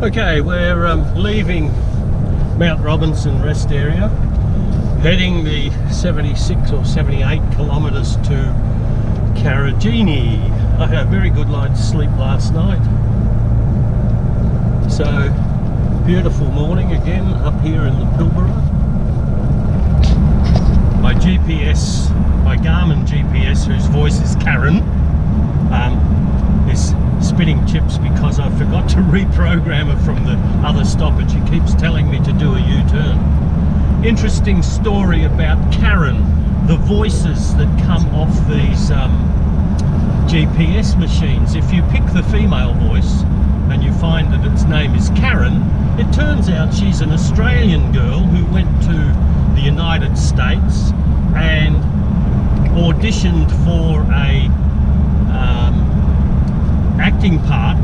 Okay, we're leaving Mount Robinson rest area, heading the 76 or 78 kilometres to Carragini. I had a very good night's sleep last night. So, beautiful morning again up here in the Pilbara. My GPS, my Garmin GPS, whose voice is Karen, is spitting chips because I forgot to reprogram her from the other stoppage. She keeps telling me to do a U-turn. Interesting story about Karen, the voices that come off these GPS machines. If you pick the female voice and you find that its name is Karen, it turns out she's an Australian girl who went to the United States and auditioned for a acting part,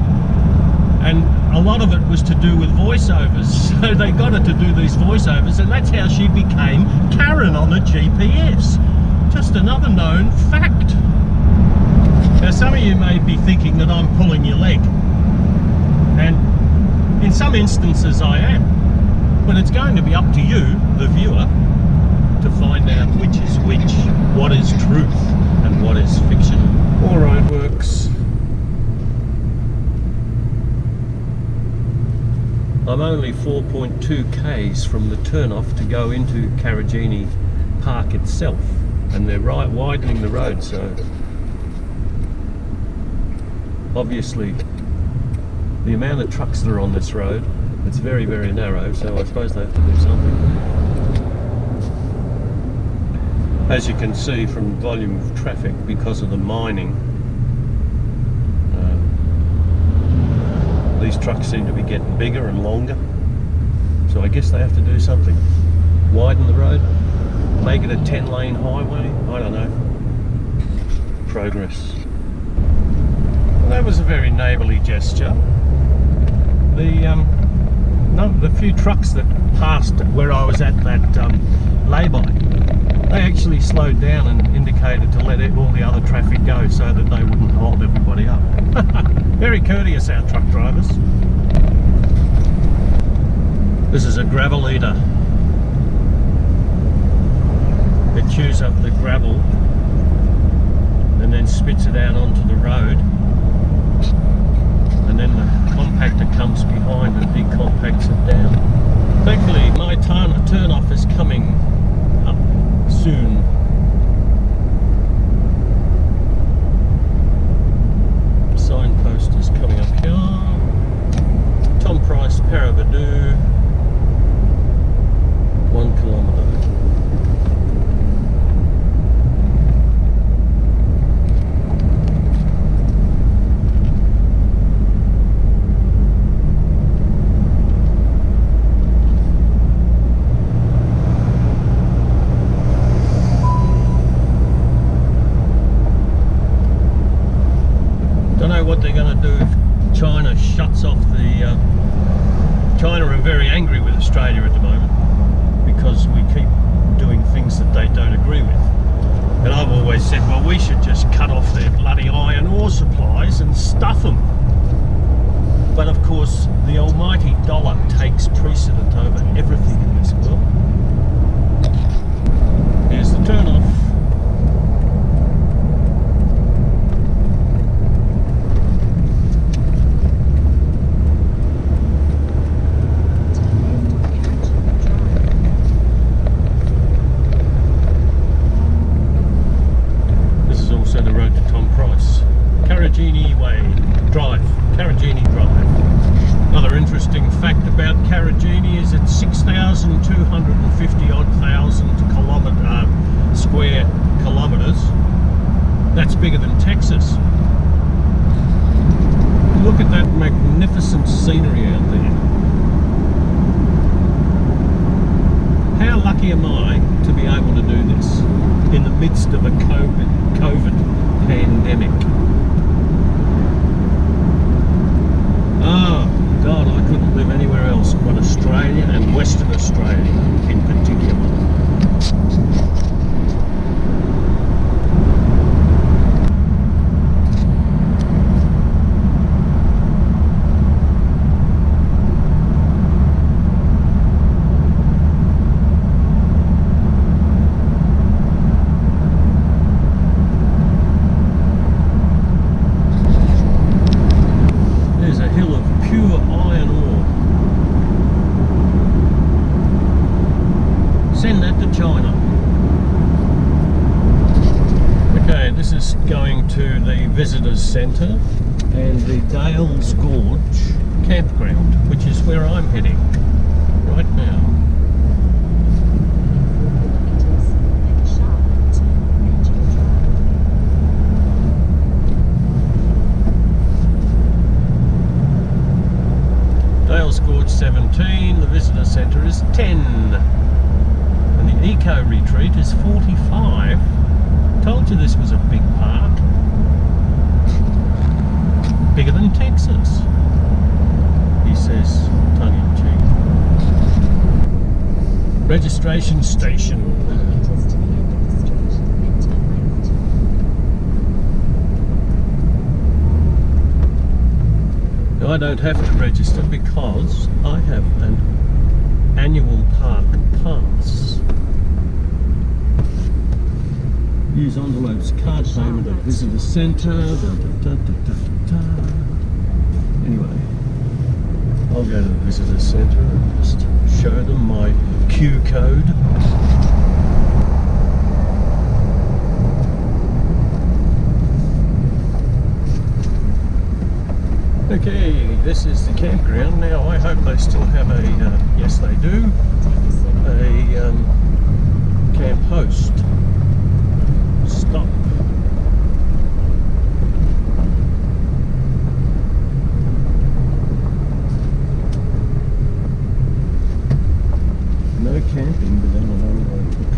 and a lot of it was to do with voiceovers, so they got her to do these voiceovers, and that's how she became Karen on the GPS. Just another known fact. Now some of you may be thinking that I'm pulling your leg, and in some instances I am, but it's going to be up to you, the viewer, to find out which is which, what is truth and what is fiction. All right, works. I'm only 4.2 k's from the turnoff to go into Carragini Park itself, and they're widening the road, so obviously the amount of trucks that are on this road, it's very, very narrow, so I suppose they have to do something. As you can see from volume of traffic, because of the mining, these trucks seem to be getting bigger and longer, so I guess they have to do something. Widen the road, make it a 10-lane highway, I don't know. Progress. Well, that was a very neighbourly gesture. The few trucks that passed where I was at that lay-by, they actually slowed down and indicated to let all the other traffic go so that they wouldn't hold everybody up. Very courteous, our truck drivers. This is a gravel eater. It chews up the gravel and then spits it out onto the road, and then the compactor comes behind and decompacts it down. Thankfully my turn-off is coming up soon. Signpost is coming up here. Tom Price, Parabadoo, 1 kilometre. What they're going to do if China shuts off the... China are very angry with Australia at the moment because we keep doing things that they don't agree with. And I've always said, well, we should just cut off their bloody iron ore supplies and stuff them. But of course, the almighty dollar takes precedent over everything in this world. Here's the turn-off. Carragini Drive. Another interesting fact about Carragini is it's 6,250 odd thousand square kilometres. That's bigger than Texas. Look at that magnificent scenery out there. How lucky am I to be able to do this in the midst of a COVID pandemic? Oh God, I couldn't live anywhere else but Australia, and Western Australia in particular. China. Okay, this is going to the visitors centre and the Dales Gorge campground, which is where I'm heading right now. Dales Gorge 17, the visitor centre is 10, and the eco retreat is 45. Told you this was a big park, bigger than Texas, he says, tongue in cheek. Registration station. I don't have to register because I have an annual park pass. Use envelopes, card payment at visitor centre. Anyway, I'll go to the visitor centre and just show them my Q code. Okay, this is the campground. Now I hope they still have a, yes they do, a camp host. Stop. No camping within an online book.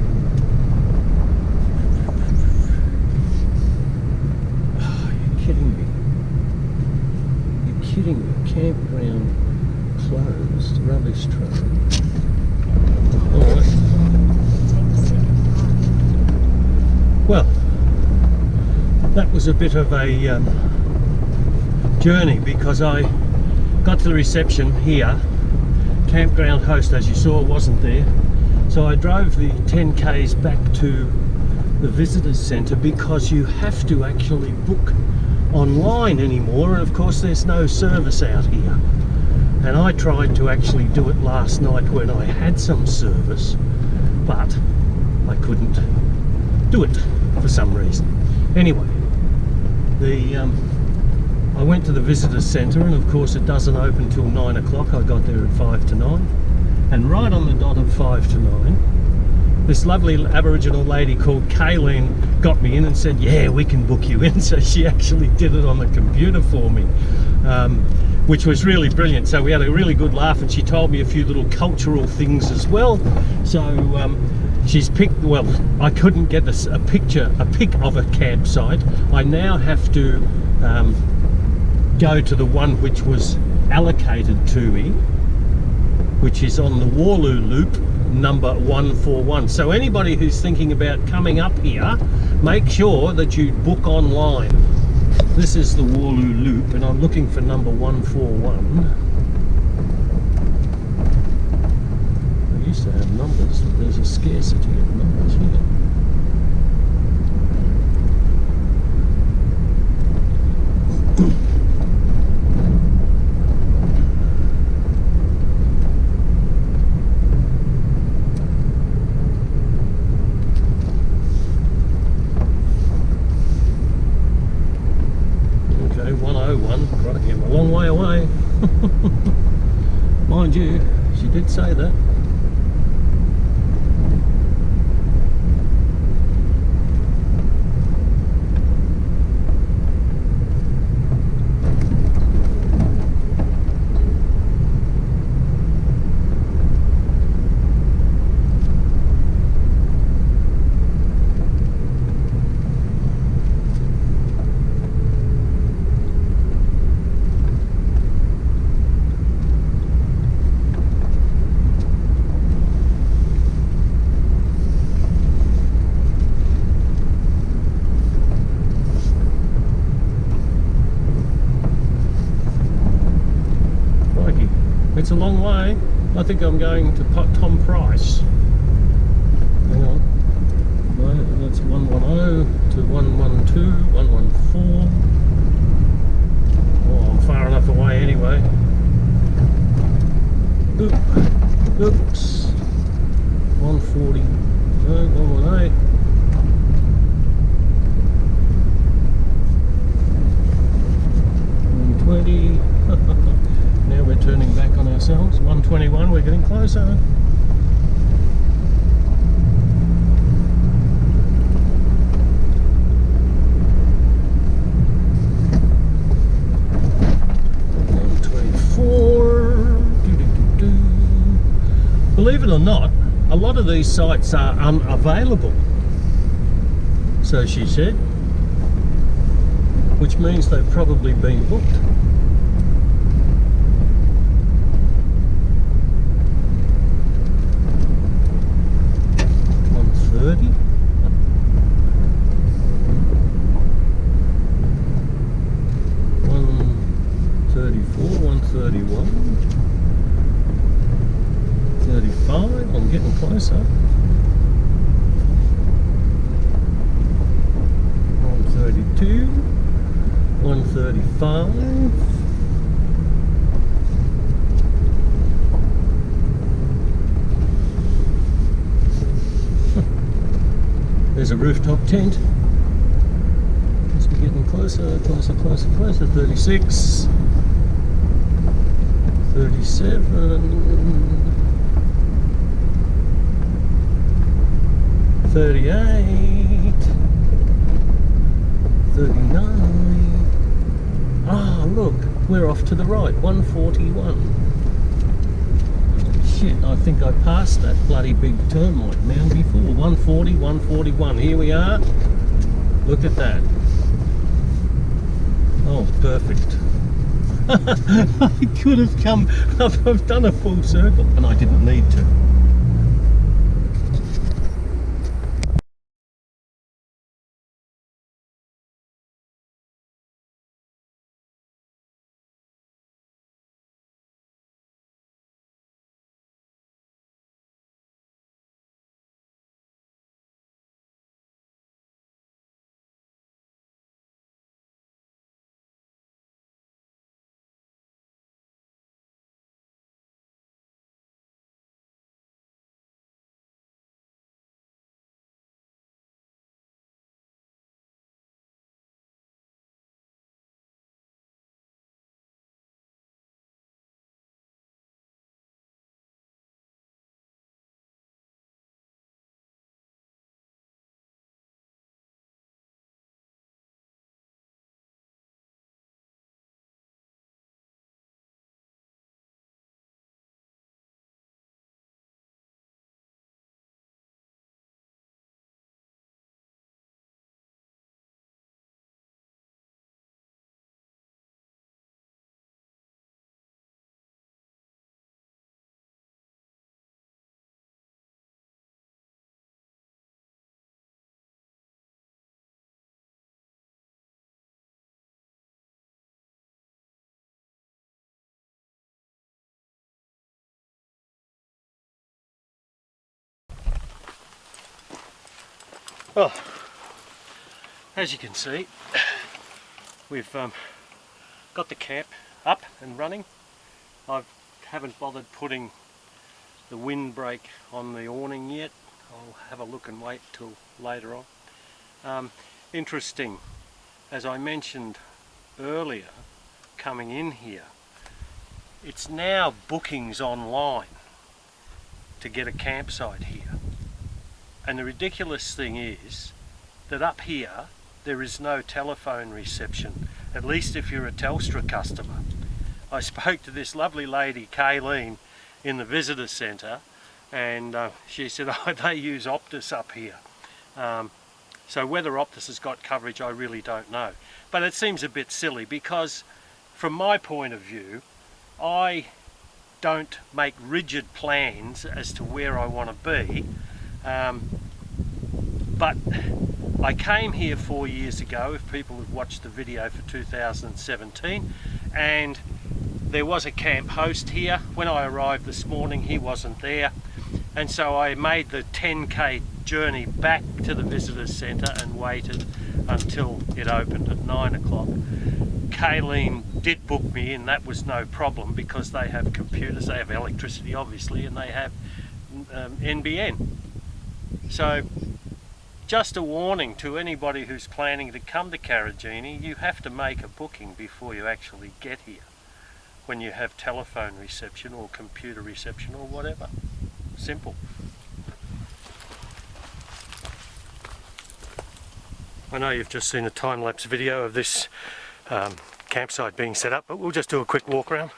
Oh, you're kidding me. Kidding me, campground closed, rubbish truck. Alright. Well, that was a bit of a journey because I got to the reception here. Campground host, as you saw, wasn't there. So I drove the 10 k's back to the visitors centre because you have to actually book online anymore, and of course there's no service out here, and I tried to actually do it last night when I had some service, but I couldn't do it for some reason. Anyway, I went to the visitors centre, and of course it doesn't open till 9 o'clock. I got there at 5 to 9, and right on the dot of 5 to 9 this lovely Aboriginal lady called Kayleen got me in and said, yeah, we can book you in. So she actually did it on the computer for me, which was really brilliant. So we had a really good laugh, and she told me a few little cultural things as well. So she's picked, well, I couldn't get a pic of a campsite. I now have to go to the one which was allocated to me, which is on the Warloo Loop, number 141. So anybody who's thinking about coming up here, make sure that you book online. This is the Warloo Loop, and I'm looking for number 141. I used to have numbers, but there's a scarcity of numbers here. Crikey, I'm a long way away. Mind you, she did say that. It's a long way. I think I'm going to Tom Price. Hang on. No, that's 110 to 112, 114. Oh, I'm far enough away anyway. Oops. 140. a lot of these sites are unavailable, so she said, which means they've probably been booked. $130. 131, 35, I'm getting closer. 132, 135. There's a rooftop tent. Must be getting closer, closer, closer, closer. 36. 37, 38, 39. Ah, look, we're off to the right, 141. Shit, I think I passed that bloody big termite mound before. 140, 141, here we are. Look at that. Oh, perfect. I could have come, I've done a full circle and I didn't need to. Well, as you can see, we've got the camp up and running. I haven't bothered putting the windbreak on the awning yet. I'll have a look and wait till later on. Interesting, as I mentioned earlier, coming in here, it's now bookings online to get a campsite here. And the ridiculous thing is that up here there is no telephone reception, at least if you're a Telstra customer. I spoke to this lovely lady, Kayleen, in the visitor centre, and she said, oh, they use Optus up here. So whether Optus has got coverage, I really don't know. But it seems a bit silly because from my point of view, I don't make rigid plans as to where I want to be. But I came here 4 years ago, if people have watched the video for 2017, and there was a camp host here. When I arrived this morning, he wasn't there, and so I made the 10k journey back to the visitors centre and waited until it opened at 9 o'clock. Kayleen did book me in, that was no problem, because they have computers, they have electricity obviously, and they have NBN. So just a warning to anybody who's planning to come to Karijini, you have to make a booking before you actually get here, when you have telephone reception or computer reception or whatever. Simple. I know you've just seen a time-lapse video of this campsite being set up, but we'll just do a quick walk around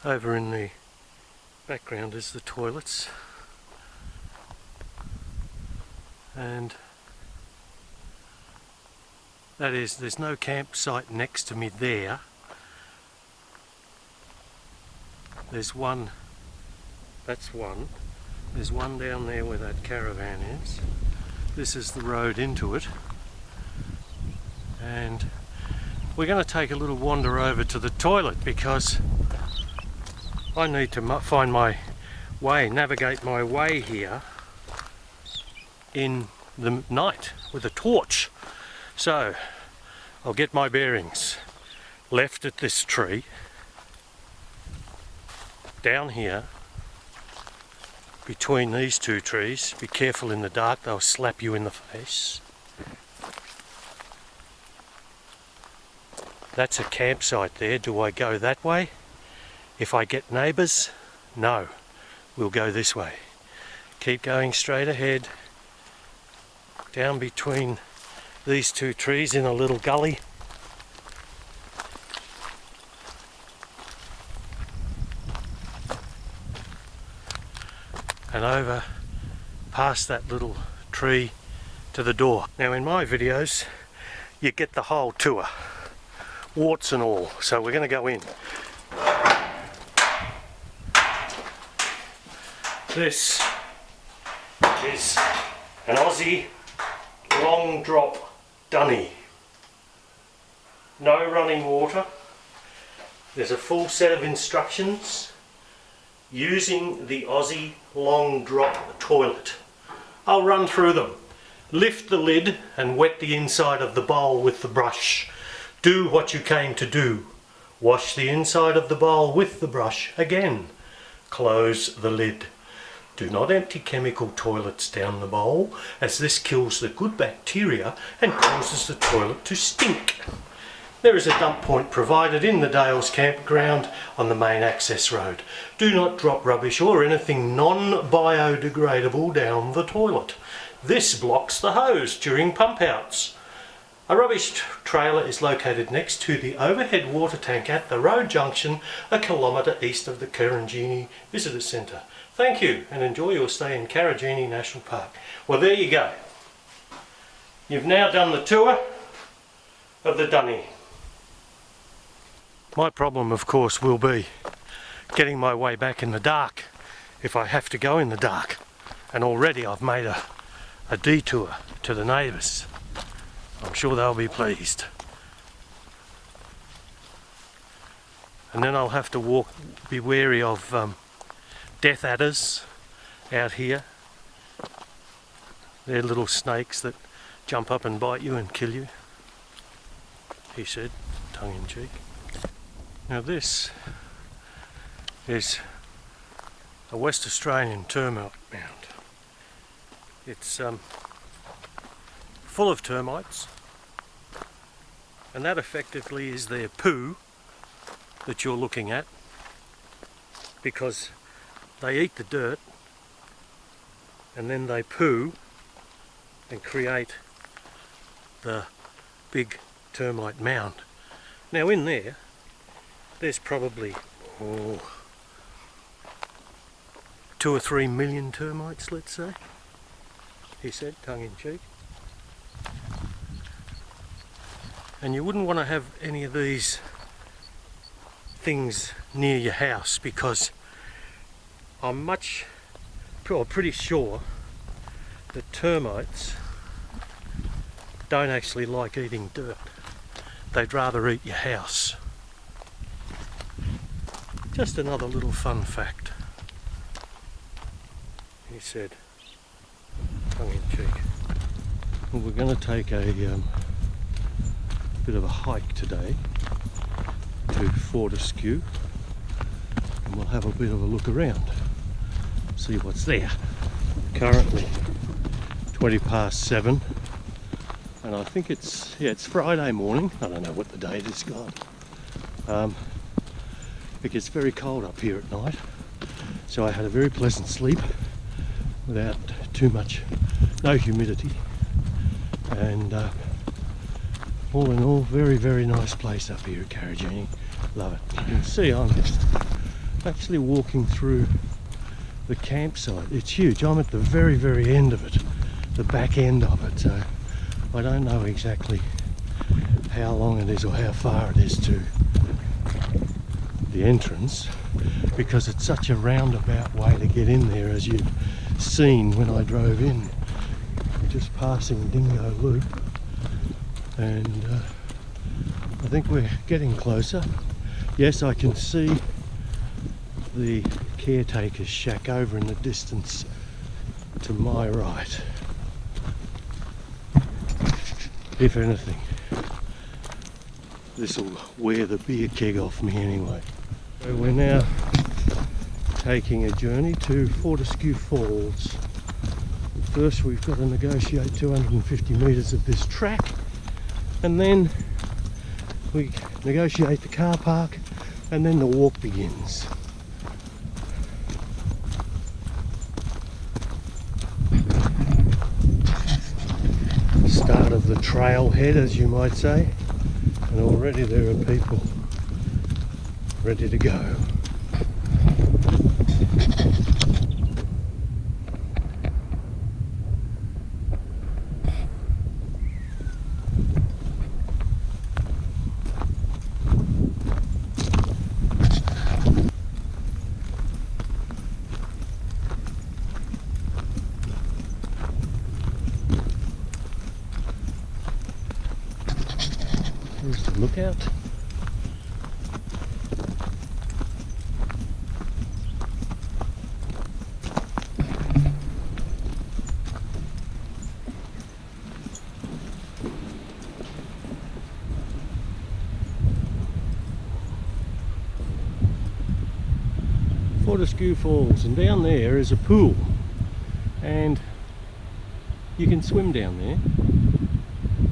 Over in the background is the toilets, and that is, there's no campsite next to me there. There's one, that's one. There's one down there where that caravan is. This is the road into it. And we're going to take a little wander over to the toilet because I need to find my way, navigate my way here in the night with a torch. So I'll get my bearings. Left at this tree, down here between these two trees. Be careful in the dark, they'll slap you in the face. That's a campsite there. Do I go that way? If I get neighbours? No, we'll go this way. Keep going straight ahead, down between these two trees in a little gully. And over past that little tree to the door. Now in my videos you get the whole tour, warts and all, so we're going to go in. This is an Aussie long drop dunny. No running water. There's a full set of instructions using the Aussie long drop toilet. I'll run through them. Lift the lid and wet the inside of the bowl with the brush. Do what you came to do. Wash the inside of the bowl with the brush again. Close the lid. Do not empty chemical toilets down the bowl, as this kills the good bacteria and causes the toilet to stink. There is a dump point provided in the Dales campground on the main access road. Do not drop rubbish or anything non-biodegradable down the toilet. This blocks the hose during pump outs. A rubbish trailer is located next to the overhead water tank at the road junction, a kilometre east of the Karanjini Visitor Centre. Thank you and enjoy your stay in Karanjini National Park. Well, there you go. You've now done the tour of the dunny. My problem, of course, will be getting my way back in the dark if I have to go in the dark. And already I've made a detour to the neighbours. I'm sure they'll be pleased. And then I'll have to be wary of death adders out here. They're little snakes that jump up and bite you and kill you, he said, tongue in cheek. Now this is a West Australian termite mound. It's full of termites, and that effectively is their poo that you're looking at, because they eat the dirt and then they poo and create the big termite mound. Now in there's probably 2 or 3 million termites, let's say, he said, tongue in cheek. And you wouldn't want to have any of these things near your house, because I'm pretty sure that termites don't actually like eating dirt. They'd rather eat your house. Just another little fun fact, he said, tongue in cheek. Well, we're going to take a bit of a hike today to Fortescue, and we'll have a bit of a look around, see what's there. Currently 7:20, and I think it's Friday morning. I don't know what the date is, God. It gets very cold up here at night, so I had a very pleasant sleep without too much, no humidity, and all in all, very, very nice place up here at Karanjini. Love it. You can see I'm Actually walking through the campsite. It's huge. I'm at the very, very end of it, the back end of it, so I don't know exactly how long it is or how far it is to the entrance, because it's such a roundabout way to get in there, as you've seen when I drove in, just passing Dingo Loop. And I think we're getting closer. Yes, I can see the caretaker's shack over in the distance to my right. If anything, this will wear the beer keg off me anyway. So we're now taking a journey to Fortescue Falls. First we've got to negotiate 250 metres of this track, and then we negotiate the car park, and then the walk begins. Start of the trailhead, as you might say, and already there are people ready to go. Here's the lookout. Fortescue Falls, and down there is a pool, and you can swim down there.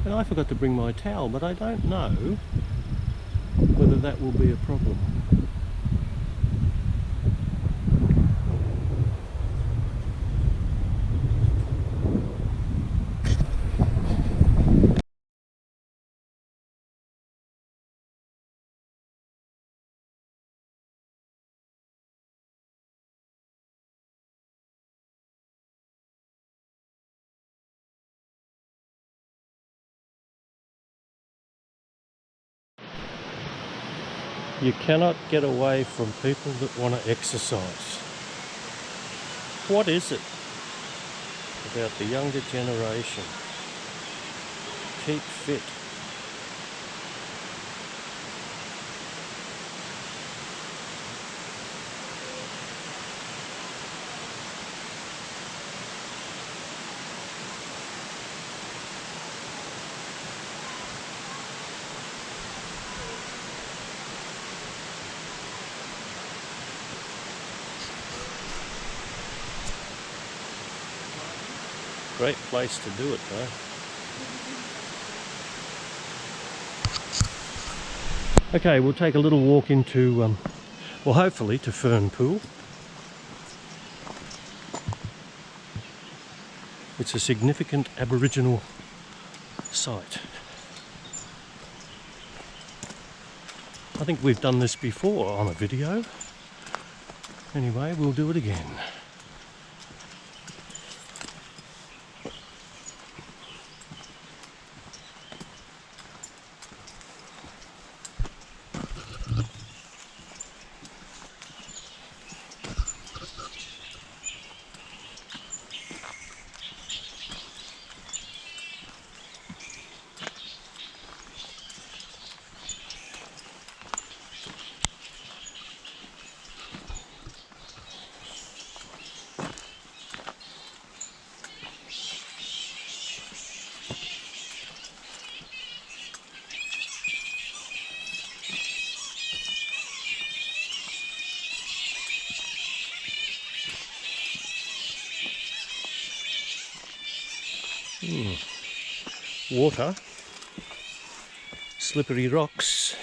And I forgot to bring my towel, but I don't know whether that will be a problem. You cannot get away from people that want to exercise. What is it about the younger generation? Keep fit. Great place to do it though. Okay, we'll take a little walk into, well, hopefully to Fern Pool. It's a significant Aboriginal site. I think we've done this before on a video. Anyway, we'll do it again. Water, slippery rocks.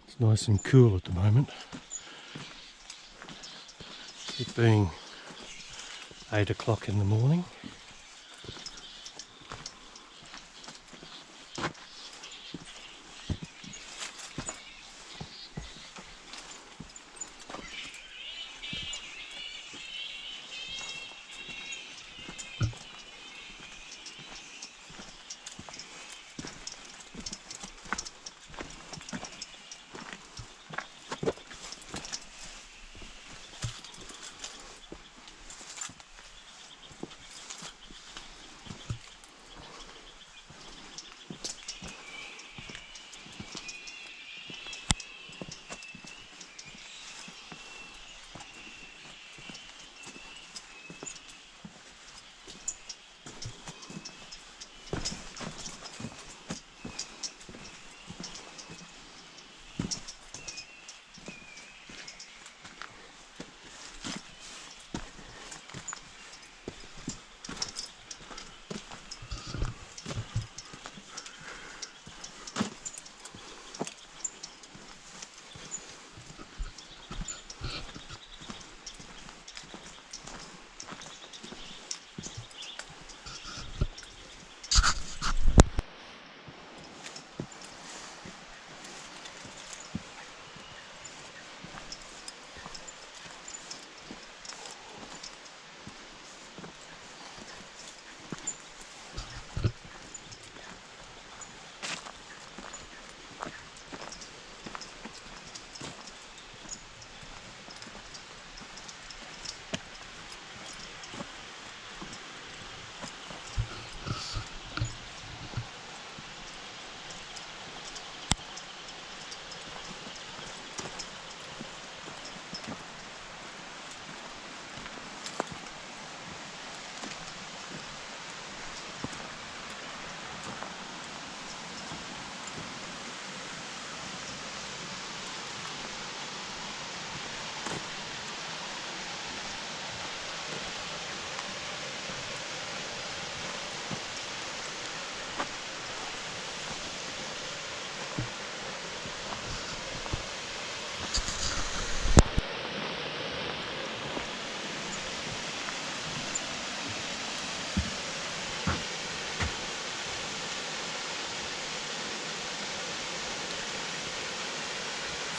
It's Nice and cool at the moment. It being 8 o'clock in the morning.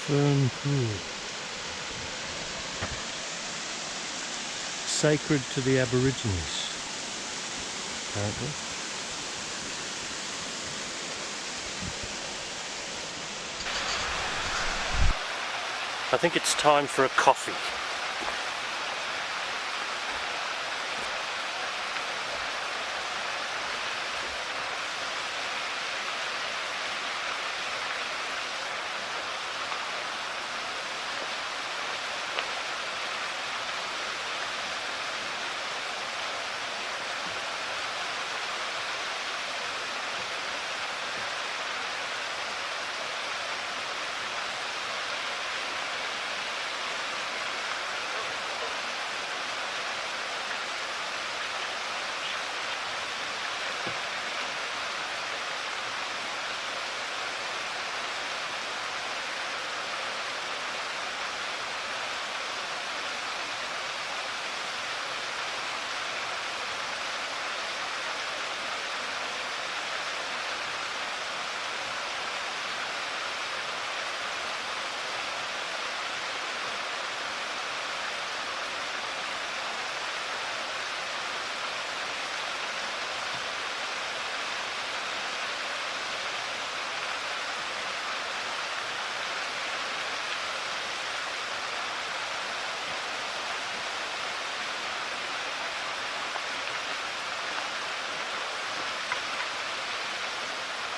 Fern pool. Sacred to the Aborigines, apparently. I think it's time for a coffee.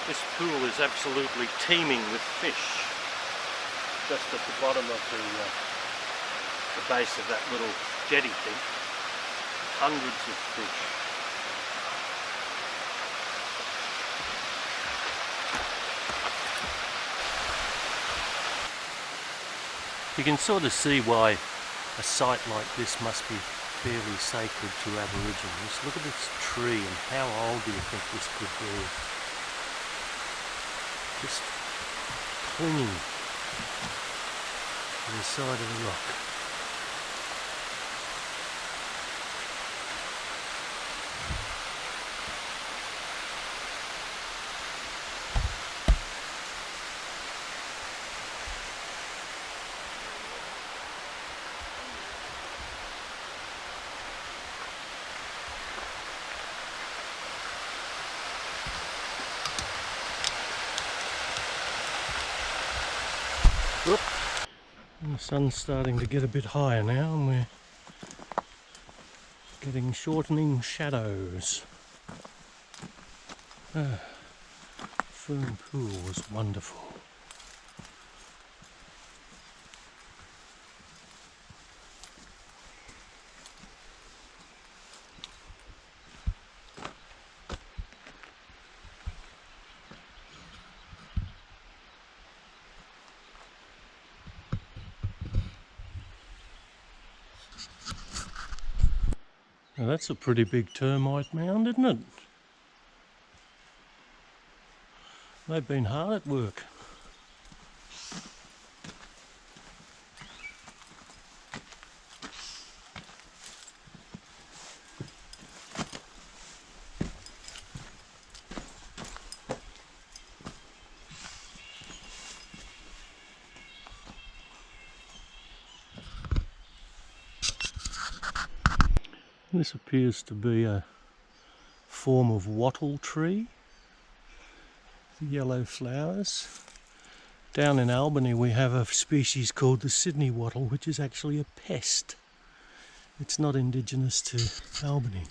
This pool is absolutely teeming with fish. Just at the bottom of the base of that little jetty thing. Hundreds of fish. You can sort of see why a site like this must be fairly sacred to Aborigines. Look at this tree, and how old do you think this could be? Just clinging to the side of the rock. Whoop. And the sun's starting to get a bit higher now, and we're getting shortening shadows. Fern Pool was wonderful. Now that's a pretty big termite mound, isn't it? They've been hard at work. This appears to be a form of wattle tree. The yellow flowers. Down in Albany we have a species called the Sydney wattle, which is actually a pest. It's not indigenous to Albany.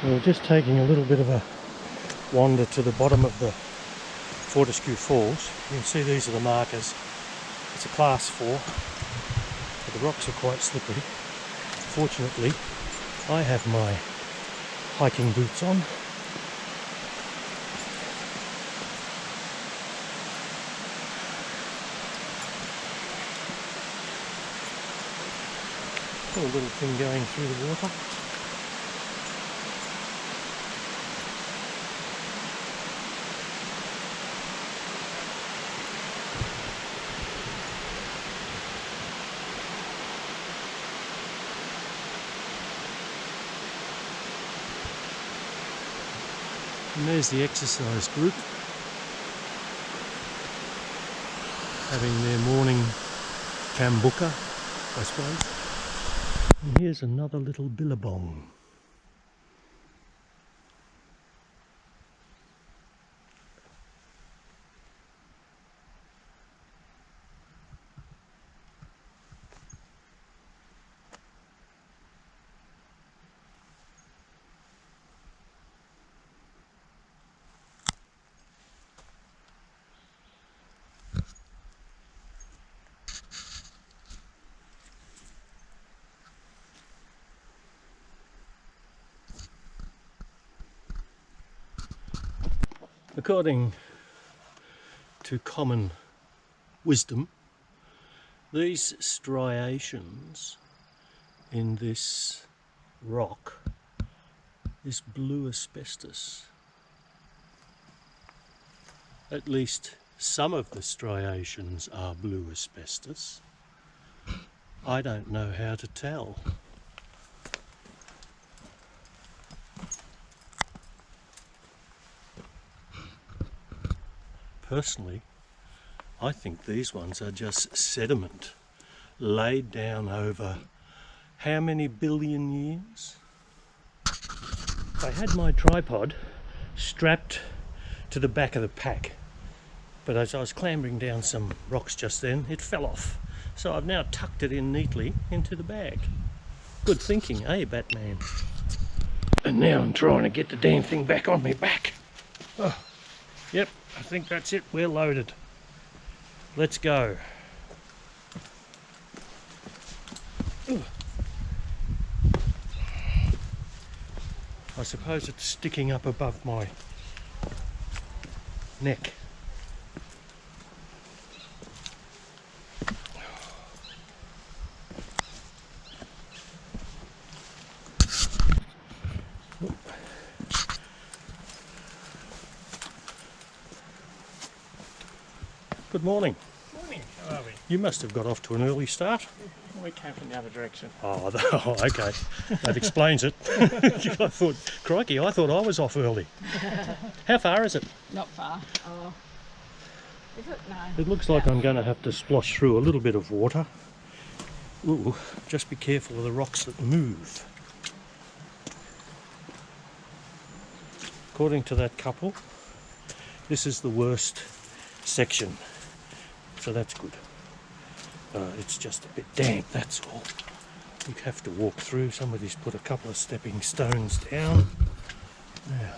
We're just taking a little bit of a wander to the bottom of the Fortescue Falls. You can see these are the markers. It's a class 4, but the rocks are quite slippery. Fortunately, I have my hiking boots on. A little thing going through the water. And there's the exercise group having their morning kambuka, I suppose. And here's another little billabong. According to common wisdom, these striations in this rock is blue asbestos. At least some of the striations are blue asbestos. I don't know how to tell. Personally, I think these ones are just sediment laid down over how many billion years? I had my tripod strapped to the back of the pack, but as I was clambering down some rocks just then, it fell off. So I've now tucked it in neatly into the bag. Good thinking, eh, Batman? And now I'm trying to get the damn thing back on my back. Oh, yep, I think that's it. We're loaded. Let's go. Ugh. I suppose it's sticking up above my neck. Good morning. Morning, how are we? You must have got off to an early start. We came from the other direction. Oh, okay. That explains it. I thought, crikey, I thought I was off early. How far is it? Not far. Oh. Is it? No. It looks like I'm going to have to splosh through a little bit of water. Ooh, just be careful of the rocks that move. According to that couple, this is the worst section, so that's good. It's just a bit damp, that's all. You have to walk through. Somebody's put a couple of stepping stones down. Now,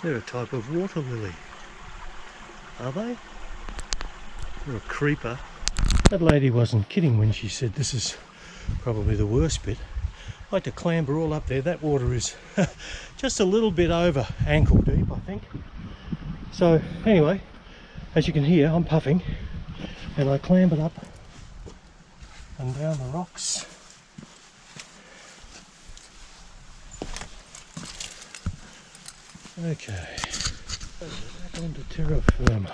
they're a type of water lily, are they? Or a creeper. That lady wasn't kidding when she said this is probably the worst bit. I had to clamber all up there. That water is just a little bit over ankle deep, I think. So anyway, as you can hear, I'm puffing, and I clambered up and down the rocks. Okay, back onto terra firma.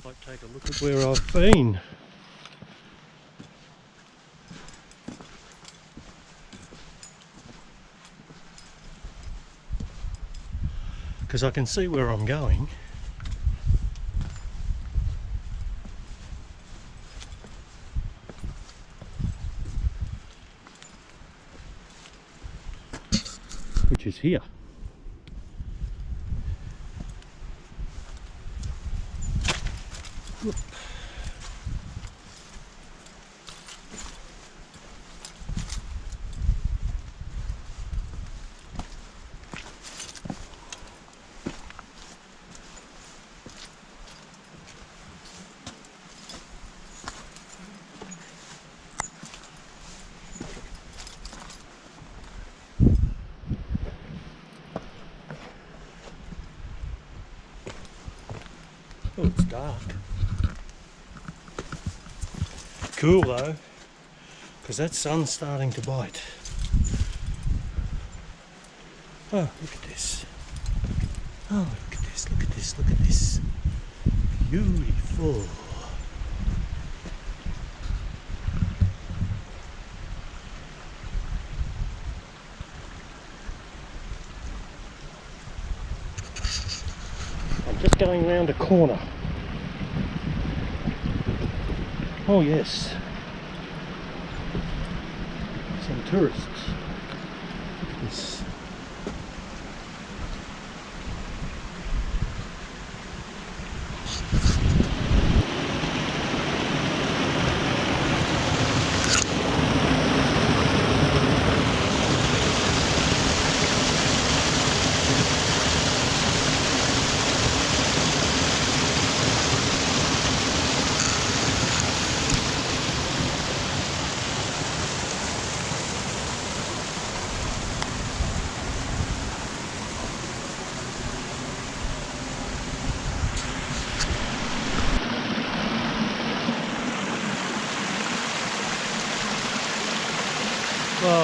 Might take a look at where I've been. Because I can see where I'm going. Which is here. Whoop. Oh, it's dark. Cool though, because that sun's starting to bite. Oh, look at this. Oh, look at this, look at this, look at this. Beautiful. I'm just going round a corner. Oh yes, some tourists. Look at this.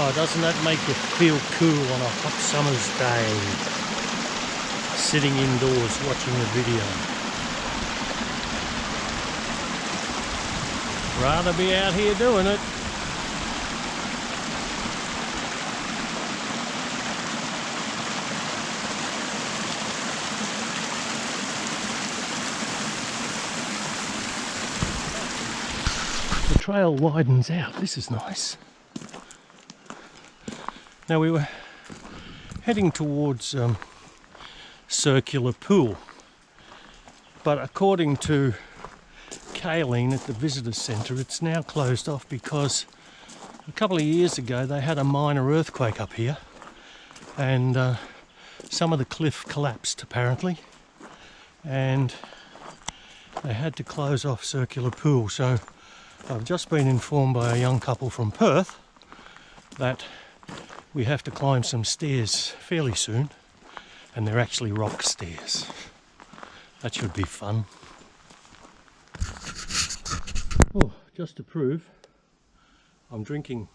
Oh, doesn't that make you feel cool on a hot summer's day? Sitting indoors watching a video. Rather be out here doing it. The trail widens out. This is nice. Now we were heading towards Circular Pool, but according to Kayleen at the visitor centre, it's now closed off because a couple of years ago they had a minor earthquake up here and some of the cliff collapsed apparently, and they had to close off Circular Pool. So I've just been informed by a young couple from Perth that we have to climb some stairs fairly soon, and they're actually rock stairs. That should be fun. Oh, just to prove, I'm drinking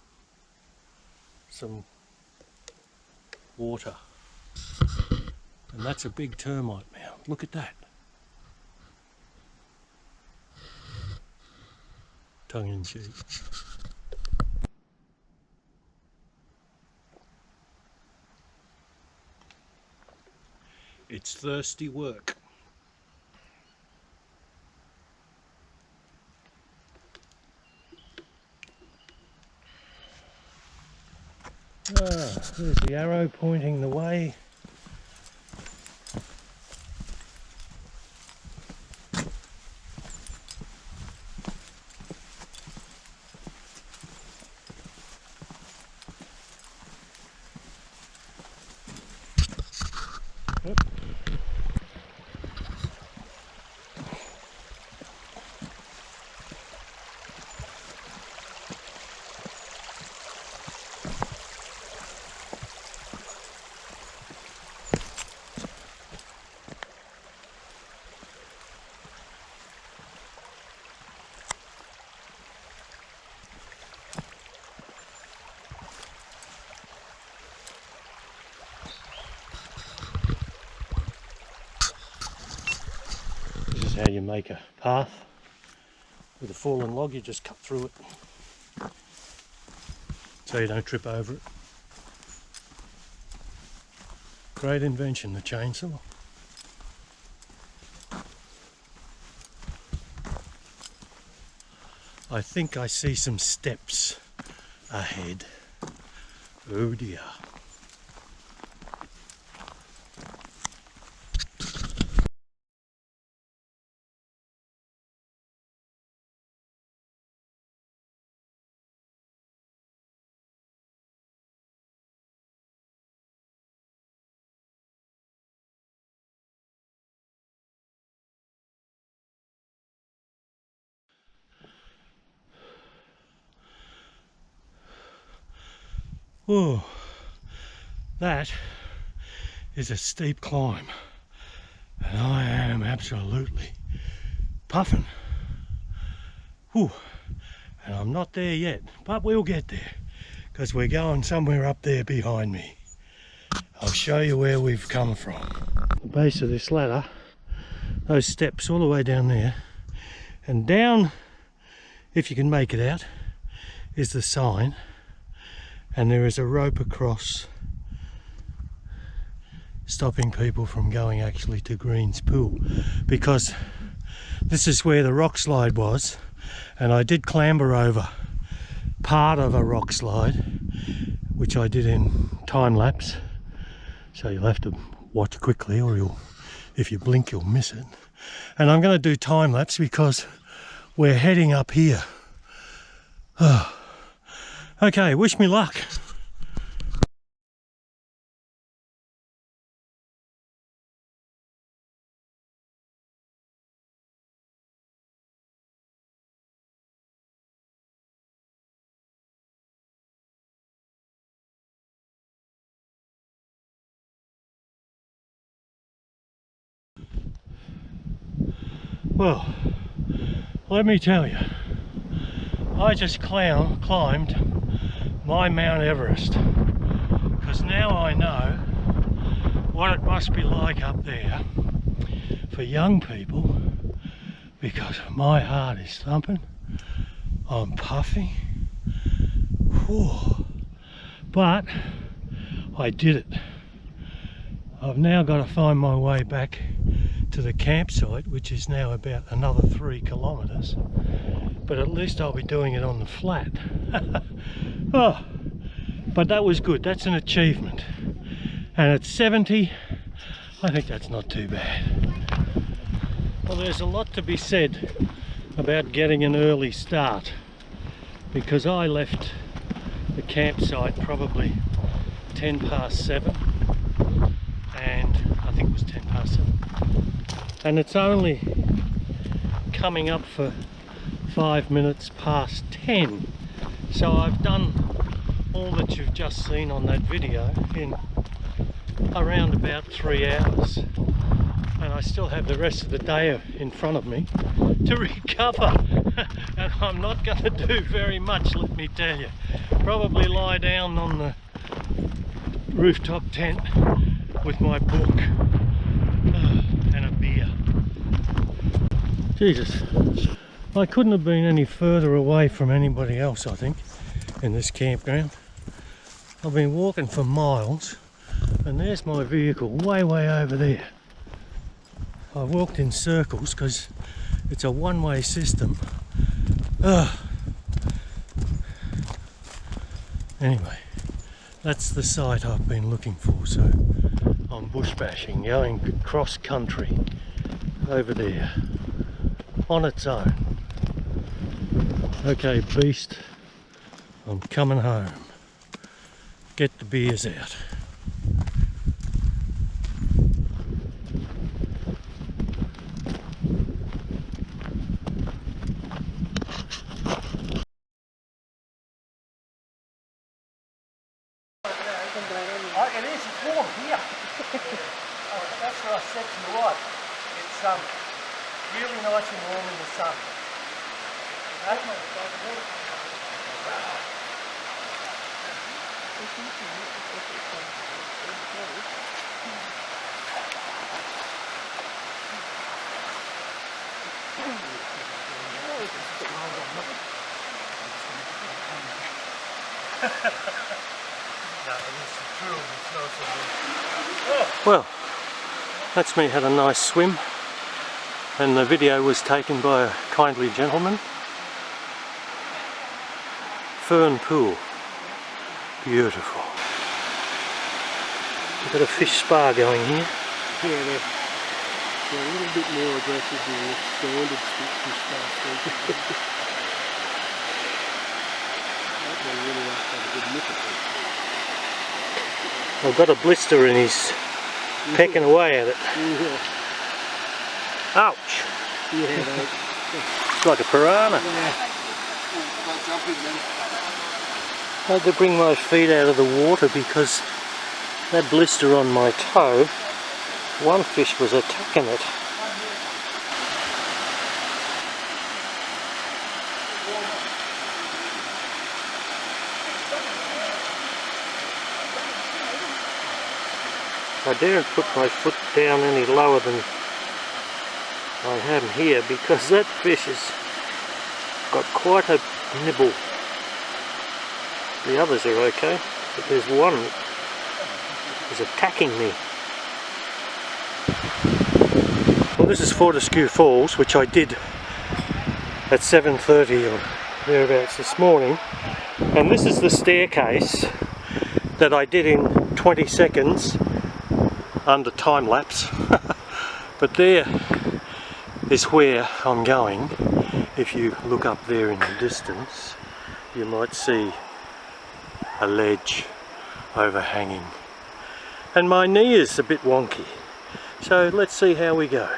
some water, and that's a big termite mound. Look at that. Tongue in cheek. It's thirsty work. There's the arrow pointing the way. How you make a path with a fallen log. You just cut through it so you don't trip over it. Great invention, the chainsaw. I think I see some steps ahead. Oh dear. Oh, that is a steep climb, and I am absolutely puffing. Whew. And I'm not there yet, but we'll get there because we're going somewhere up there behind me. I'll show you where we've come from. The base of this ladder, those steps all the way down there, and down, if you can make it out, is the sign. And there is a rope across stopping people from going actually to Green's Pool, because this is where the rock slide was, and I did clamber over part of a rock slide, which I did in time lapse, so you'll have to watch quickly or if you blink you'll miss it. And I'm going to do time lapse because we're heading up here. Oh. Okay, wish me luck. Well, let me tell you, I just climbed my Mount Everest, because now I know what it must be like up there for young people, because my heart is thumping, I'm puffing. Whew. But I did it. I've now got to find my way back to the campsite, which is now about another 3 kilometres, but at least I'll be doing it on the flat. Oh, but that was good. That's an achievement, and at 70 I think that's not too bad. Well, there's a lot to be said about getting an early start, because I left the campsite probably 10 past 7, and I think it was 10 past 7, and it's only coming up for 5 minutes past 10, so I've done all that you've just seen on that video in around about 3 hours, and I still have the rest of the day in front of me to recover. And I'm not going to do very much, let me tell you. Probably lie down on the rooftop tent with my book and a beer. Jesus, I couldn't have been any further away from anybody else, I think, in this campground. I've been walking for miles, and there's my vehicle way over there. I've walked in circles because it's a one-way system. Anyway, that's the site I've been looking for, so I'm bush bashing, going cross country over there on its own. Okay, beast, I'm coming home. Get the beers out. It is, it's warm here. That's what I said to you, right? It's really nice and warm in the sun. Well, that's me had a nice swim, and the video was taken by a kindly gentleman. Fern pool, beautiful. We've got a fish spa going here. Yeah, they're a little bit more aggressive than the standard fish spa species. That one really likes to have a good nip at it. I've got a blister and he's pecking away at it. Yeah. Ouch! Yeah, It's like a piranha. I had to bring my feet out of the water because that blister on my toe, one fish was attacking it. I daren't put my foot down any lower than I am here because that fish has got quite a nibble. The others are okay, but there's one that is attacking me. Well, this is Fortescue Falls, which I did at 7:30 or thereabouts this morning, and this is the staircase that I did in 20 seconds under time lapse. But there is where I'm going. If you look up there in the distance, you might see a ledge overhanging, and my knee is a bit wonky, so let's see how we go.